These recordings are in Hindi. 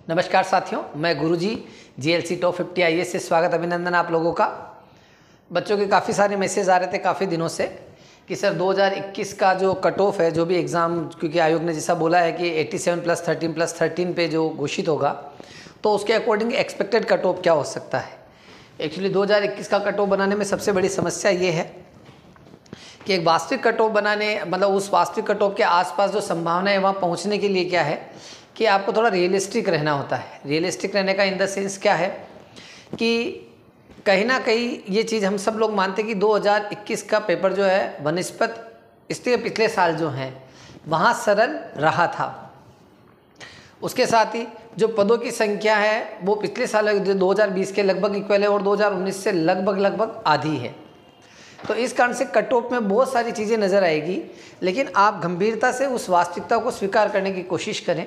नमस्कार साथियों, मैं गुरुजी जीएलसी टॉप 50 आईएएस से स्वागत अभिनंदन आप लोगों का। बच्चों के काफ़ी सारे मैसेज आ रहे थे काफ़ी दिनों से कि सर 2021 का जो कट ऑफ है, जो भी एग्ज़ाम, क्योंकि आयोग ने जैसा बोला है कि 87 + 13 पे जो घोषित होगा तो उसके अकॉर्डिंग एक्सपेक्टेड कट ऑफ क्या हो सकता है। एक्चुअली 2021 का कट ऑफ बनाने में सबसे बड़ी समस्या ये है कि एक वास्तविक कट ऑफ बनाने, मतलब उस वास्तविक कट ऑफ के आसपास जो संभावना है वहाँ पहुँचने के लिए क्या है कि आपको थोड़ा रियलिस्टिक रहना होता है। रियलिस्टिक रहने का इन द सेंस क्या है कि कहीं ना कहीं ये चीज़ हम सब लोग मानते हैं कि 2021 का पेपर जो है बनस्पत इसके पिछले साल जो हैं वहाँ सरल रहा था। उसके साथ ही जो पदों की संख्या है वो पिछले साल 2020 के लगभग इक्वल है और 2019 से लगभग आधी है। तो इस कारण से कट ऑफ में बहुत सारी चीज़ें नज़र आएगी, लेकिन आप गंभीरता से उस वास्तविकता को स्वीकार करने की कोशिश करें।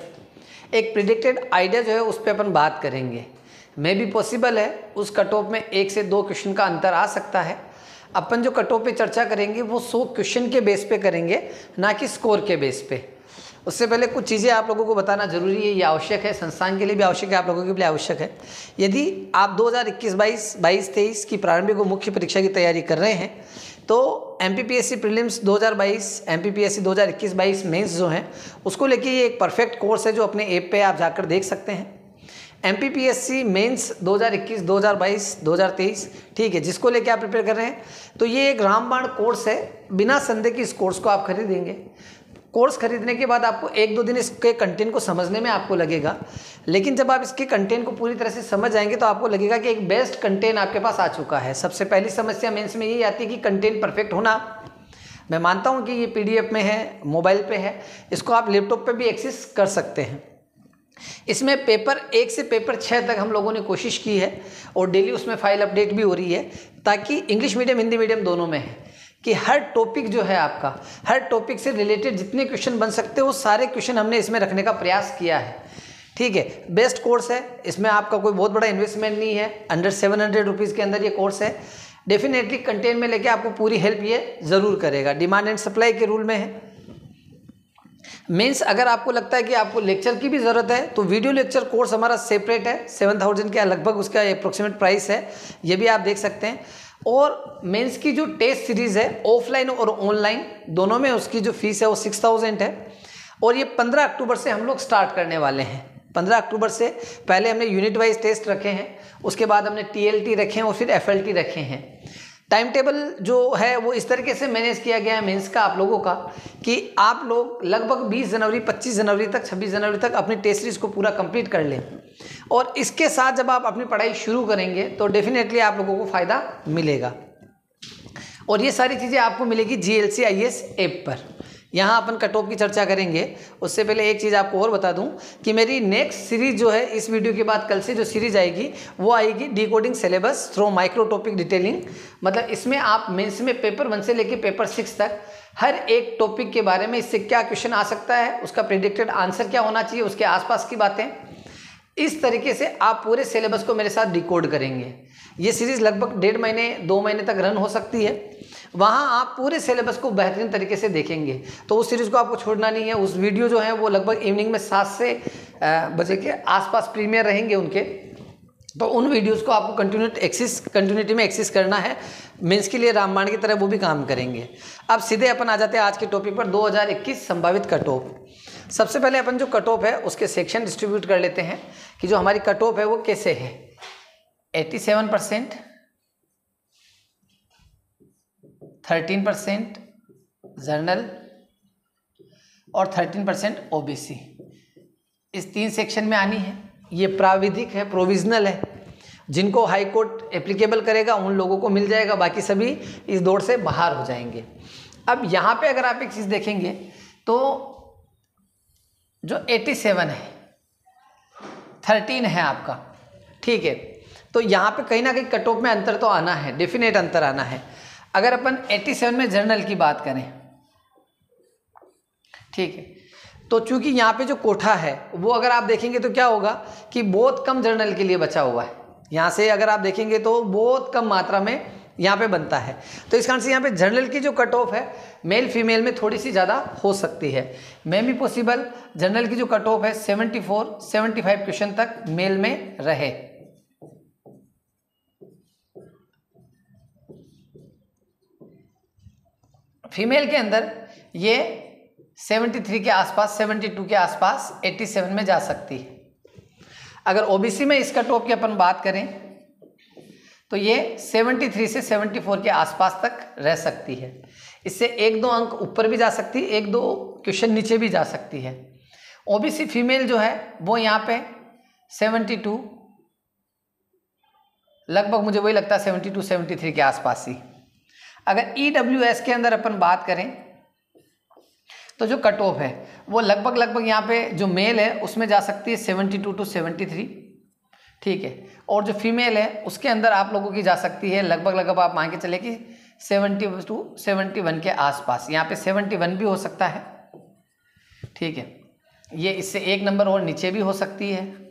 एक प्रिडिक्टेड आइडिया जो है उस पर अपन बात करेंगे। मे भी पॉसिबल है उस कट ऑफ में 1 से 2 क्वेश्चन का अंतर आ सकता है। अपन जो कट ऑफ पे चर्चा करेंगे वो 100 क्वेश्चन के बेस पे करेंगे, ना कि स्कोर के बेस पे। उससे पहले कुछ चीज़ें आप लोगों को बताना जरूरी है, ये आवश्यक है, संस्थान के लिए भी आवश्यक है, आप लोगों के लिए आवश्यक है। यदि आप 2021-22, 22-23 की प्रारंभिक और मुख्य परीक्षा की तैयारी कर रहे हैं तो MPPSC प्रीलिम्स 2022, MPPSC 2021-22 मेंस जो हैं उसको लेके ये एक परफेक्ट कोर्स है जो अपने ऐप पे आप जाकर देख सकते हैं। MPPSC मेंस 2021, 2022, 2023, ठीक है, जिसको लेके आप प्रिपेयर कर रहे हैं तो ये एक रामबाण कोर्स है। बिना संदेह कि इस कोर्स को आप खरीदेंगे। कोर्स खरीदने के बाद आपको 1-2 दिन इसके कंटेंट को समझने में आपको लगेगा, लेकिन जब आप इसके कंटेंट को पूरी तरह से समझ जाएंगे तो आपको लगेगा कि एक बेस्ट कंटेंट आपके पास आ चुका है। सबसे पहली समस्या मेंस में यही आती है कि कंटेंट परफेक्ट होना। मैं मानता हूं कि ये PDF में है, मोबाइल पे है, इसको आप लैपटॉप पे भी एक्सेस कर सकते हैं। इसमें पेपर 1 से पेपर 6 तक हम लोगों ने कोशिश की है और डेली उसमें फाइल अपडेट भी हो रही है, ताकि इंग्लिश मीडियम हिंदी मीडियम दोनों में है कि हर टॉपिक जो है आपका, हर टॉपिक से रिलेटेड जितने क्वेश्चन बन सकते हैं वो सारे क्वेश्चन हमने इसमें रखने का प्रयास किया है। ठीक है, बेस्ट कोर्स है, इसमें आपका कोई बहुत बड़ा इन्वेस्टमेंट नहीं है, अंडर 700 रुपीज़ के अंदर ये कोर्स है। डेफिनेटली कंटेंट में लेके आपको पूरी हेल्प ये ज़रूर करेगा। डिमांड एंड सप्लाई के रूल में है। मीन्स अगर आपको लगता है कि आपको लेक्चर की भी ज़रूरत है तो वीडियो लेक्चर कोर्स हमारा सेपरेट है, 7000 के लगभग उसका अप्रोक्सीमेट प्राइस है, ये भी आप देख सकते हैं। और मेंस की जो टेस्ट सीरीज़ है ऑफलाइन और ऑनलाइन दोनों में उसकी जो फीस है वो 6000 है और ये 15 अक्टूबर से हम लोग स्टार्ट करने वाले हैं। 15 अक्टूबर से पहले हमने यूनिट वाइज टेस्ट रखे हैं, उसके बाद हमने TLT रखे हैं और फिर FLT रखे हैं। टाइम टेबल जो है वो इस तरीके से मैनेज किया गया है मेंस का आप लोगों का कि आप लोग लगभग 20 जनवरी, 25 जनवरी तक, 26 जनवरी तक अपनी टेस्ट सीरीज को पूरा कंप्लीट कर लें और इसके साथ जब आप अपनी पढ़ाई शुरू करेंगे तो डेफिनेटली आप लोगों को फ़ायदा मिलेगा। और ये सारी चीज़ें आपको मिलेगी GLC IAS ऐप पर। यहाँ अपन कट ऑफ की चर्चा करेंगे। उससे पहले एक चीज़ आपको और बता दूं कि मेरी नेक्स्ट सीरीज जो है, इस वीडियो के बाद कल से जो सीरीज आएगी वो आएगी decoding syllabus through micro topic detailing. मतलब इसमें आप मेंस में पेपर 1 से लेकर पेपर 6 तक हर एक टॉपिक के बारे में, इससे क्या क्वेश्चन आ सकता है, उसका प्रेडिक्टेड आंसर क्या होना चाहिए, उसके आसपास की बातें, इस तरीके से आप पूरे सिलेबस को मेरे साथ डिकोड करेंगे। ये सीरीज़ लगभग 1.5 महीने 2 महीने तक रन हो सकती है। वहाँ आप पूरे सिलेबस को बेहतरीन तरीके से देखेंगे, तो उस सीरीज़ को आपको छोड़ना नहीं है। उस वीडियो जो है वो लगभग इवनिंग में 7 से बजे के आसपास प्रीमियर रहेंगे उनके, तो उन वीडियोस को आपको कंटिन्यूटी में एक्सेस करना है। मेंस के लिए रामबाण की तरह वो भी काम करेंगे। अब सीधे अपन आ जाते हैं आज के टॉपिक पर, 2021 संभावित कट ऑफ। सबसे पहले अपन जो कट ऑफ है उसके सेक्शन डिस्ट्रीब्यूट कर लेते हैं कि जो हमारी कट ऑफ है वो कैसे है। 87%, 13% जर्नल और 13% OBC, इस 3 सेक्शन में आनी है। ये प्राविधिक है, प्रोविजनल है। जिनको हाई कोर्ट एप्लीकेबल करेगा उन लोगों को मिल जाएगा, बाकी सभी इस दौड़ से बाहर हो जाएंगे। अब यहाँ पे अगर आप एक चीज़ देखेंगे तो जो 87 है, 13 है आपका, ठीक है, तो यहाँ पे कहीं ना कहीं कट ऑफ में अंतर तो आना है, डेफिनेट अंतर आना है। अगर अपन 87 में जर्नल की बात करें, ठीक है, तो चूंकि यहाँ पे जो कोठा है वो अगर आप देखेंगे तो क्या होगा कि बहुत कम जर्नल के लिए बचा हुआ है। यहाँ से अगर आप देखेंगे तो बहुत कम मात्रा में यहाँ पे बनता है। तो इस कारण से यहाँ पे जनरल की जो कट ऑफ है मेल फीमेल में थोड़ी सी ज़्यादा हो सकती है। मे भी पॉसिबल जनरल की जो कट ऑफ है 74-75 क्वेश्चन तक मेल में रहे। फीमेल के अंदर ये 73 के आसपास, 72 के आसपास, 87 में जा सकती है। अगर ओबीसी में इस कट ऑफ की अपन बात करें तो ये 73 से 74 के आसपास तक रह सकती है। इससे 1-2 अंक ऊपर भी जा सकती है, 1-2 क्वेश्चन नीचे भी जा सकती है। ओबीसी फीमेल जो है वो यहाँ पे 72, लगभग मुझे वही लगता है 72-73 के आसपास ही। अगर ईडब्ल्यूएस के अंदर अपन बात करें तो जो कट ऑफ है वो लगभग यहाँ पे जो मेल है उसमें जा सकती है 72-73, ठीक है। और जो फीमेल है उसके अंदर आप लोगों की जा सकती है लगभग आप मान के चले कि 70-71 के आसपास। यहाँ पे 71 भी हो सकता है, ठीक है। ये इससे 1 नंबर और नीचे भी हो सकती है।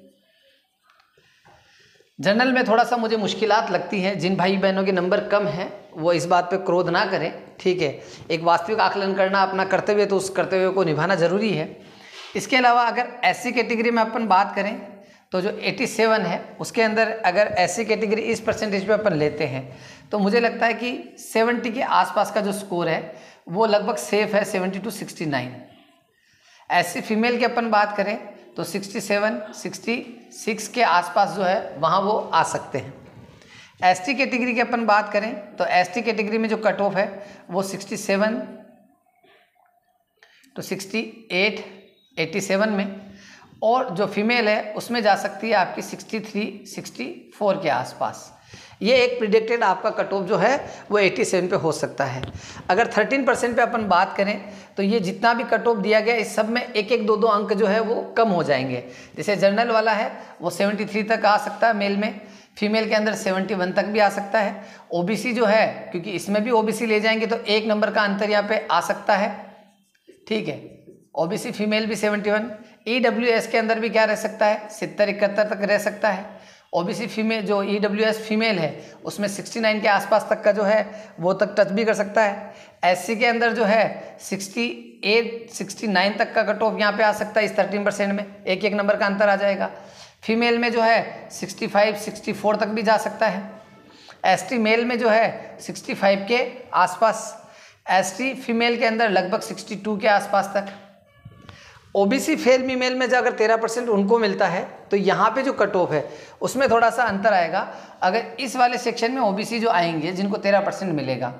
जनरल में थोड़ा सा मुझे मुश्किलात लगती है। जिन भाई बहनों के नंबर कम हैं वो इस बात पे क्रोध ना करें, ठीक है। एक वास्तविक आकलन करना अपना कर्तव्य, तो उस कर्तव्य को निभाना जरूरी है। इसके अलावा अगर एससी कैटेगरी में अपन बात करें तो जो 87 है उसके अंदर अगर एससी कैटेगरी इस परसेंटेज पे अपन लेते हैं तो मुझे लगता है कि 70 के आसपास का जो स्कोर है वो लगभग सेफ है, 70-69। एससी फीमेल की अपन बात करें तो 67-66 के आसपास जो है वहाँ वो आ सकते हैं। एसटी कैटेगरी की अपन बात करें तो एसटी कैटेगरी में जो कट ऑफ है वो 67-68-87 में, और जो फीमेल है उसमें जा सकती है आपकी 63-64 के आसपास। ये एक प्रिडिक्टेड आपका कट ऑफ जो है वो 87 पे हो सकता है। अगर 13% पे अपन बात करें तो ये जितना भी कट ऑफ दिया गया इस सब में 1-1, 2-2 अंक जो है वो कम हो जाएंगे। जैसे जनरल वाला है वो 73 तक आ सकता है मेल में, फीमेल के अंदर 71 तक भी आ सकता है। ओबीसी जो है, क्योंकि इसमें भी ओबीसी ले जाएंगे तो 1 नंबर का अंतर यहाँ पे आ सकता है, ठीक है। ओबीसी फीमेल भी 71, ईडब्ल्यूएस के अंदर भी क्या रह सकता है 70-71 तक रह सकता है। ओबीसी फीमेल जो ईडब्ल्यूएस फीमेल है उसमें 69 के आसपास तक का जो है वो तक टच भी कर सकता है। एससी के अंदर जो है 68-69 तक का कट ऑफ यहाँ पे आ सकता है। इस 13% में 1-1 नंबर का अंतर आ जाएगा। फीमेल में जो है 65-64 तक भी जा सकता है। एसटी मेल में जो है 65 के आसपास, एसटी फीमेल के अंदर लगभग 62 के आसपास तक। ओबीसी फेल फीमेल में जो अगर 13% उनको मिलता है तो यहाँ पे जो कट ऑफ है उसमें थोड़ा सा अंतर आएगा। अगर इस वाले सेक्शन में ओबीसी जो आएंगे जिनको 13% मिलेगा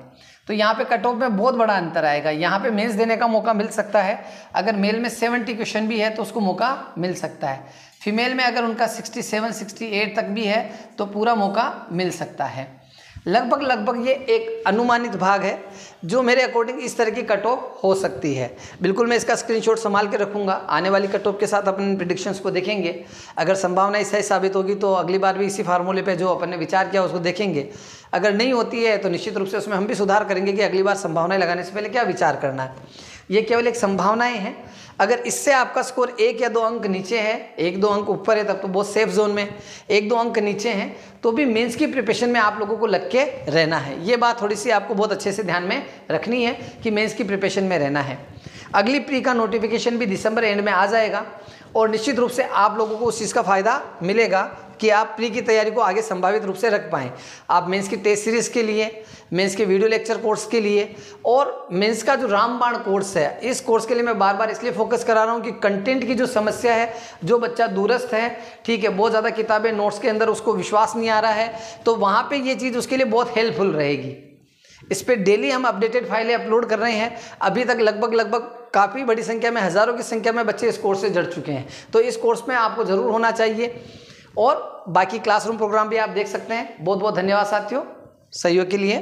तो यहाँ पे कट ऑफ में बहुत बड़ा अंतर आएगा। यहाँ पे मेंस देने का मौका मिल सकता है। अगर मेल में 70 क्वेश्चन भी है तो उसको मौका मिल सकता है। फीमेल में अगर उनका 67-68 तक भी है तो पूरा मौका मिल सकता है। लगभग ये एक अनुमानित भाग है जो मेरे अकॉर्डिंग इस तरह की कट ऑफ हो सकती है। बिल्कुल मैं इसका स्क्रीनशॉट संभाल के रखूँगा। आने वाली कट ऑफ के साथ अपन प्रेडिक्शंस को देखेंगे। अगर संभावना सही साबित होगी तो अगली बार भी इसी फार्मूले पे जो अपन ने विचार किया उसको देखेंगे। अगर नहीं होती है तो निश्चित रूप से उसमें हम भी सुधार करेंगे कि अगली बार संभावनाएं लगाने से पहले क्या विचार करना है। ये केवल एक संभावनाएं हैं। अगर इससे आपका स्कोर 1 या 2 अंक नीचे है, 1-2 अंक ऊपर है तब तो बहुत सेफ जोन में, 1-2 अंक नीचे हैं तो भी मेंस की प्रिपरेशन में आप लोगों को लग के रहना है। ये बात थोड़ी सी आपको बहुत अच्छे से ध्यान में रखनी है कि मेंस की प्रिपरेशन में रहना है। अगली प्री का नोटिफिकेशन भी दिसंबर एंड में आ जाएगा और निश्चित रूप से आप लोगों को उस चीज़ का फ़ायदा मिलेगा कि आप प्री की तैयारी को आगे संभावित रूप से रख पाएँ। आप मेंस की टेस्ट सीरीज़ के लिए, मेंस के वीडियो लेक्चर कोर्स के लिए और मेंस का जो रामबाण कोर्स है, इस कोर्स के लिए मैं बार बार इसलिए फोकस करा रहा हूँ कि कंटेंट की जो समस्या है, जो बच्चा दूरस्थ है, ठीक है, बहुत ज़्यादा किताबें नोट्स के अंदर उसको विश्वास नहीं आ रहा है, तो वहाँ पर ये चीज़ उसके लिए बहुत हेल्पफुल रहेगी। इस पर डेली हम अपडेटेड फाइलें अपलोड कर रहे हैं। अभी तक लगभग काफ़ी बड़ी संख्या में, हज़ारों की संख्या में बच्चे इस कोर्स से जुड़ चुके हैं। तो इस कोर्स में आपको ज़रूर होना चाहिए और बाकी क्लासरूम प्रोग्राम भी आप देख सकते हैं। बहुत बहुत धन्यवाद साथियों सहयोग के लिए।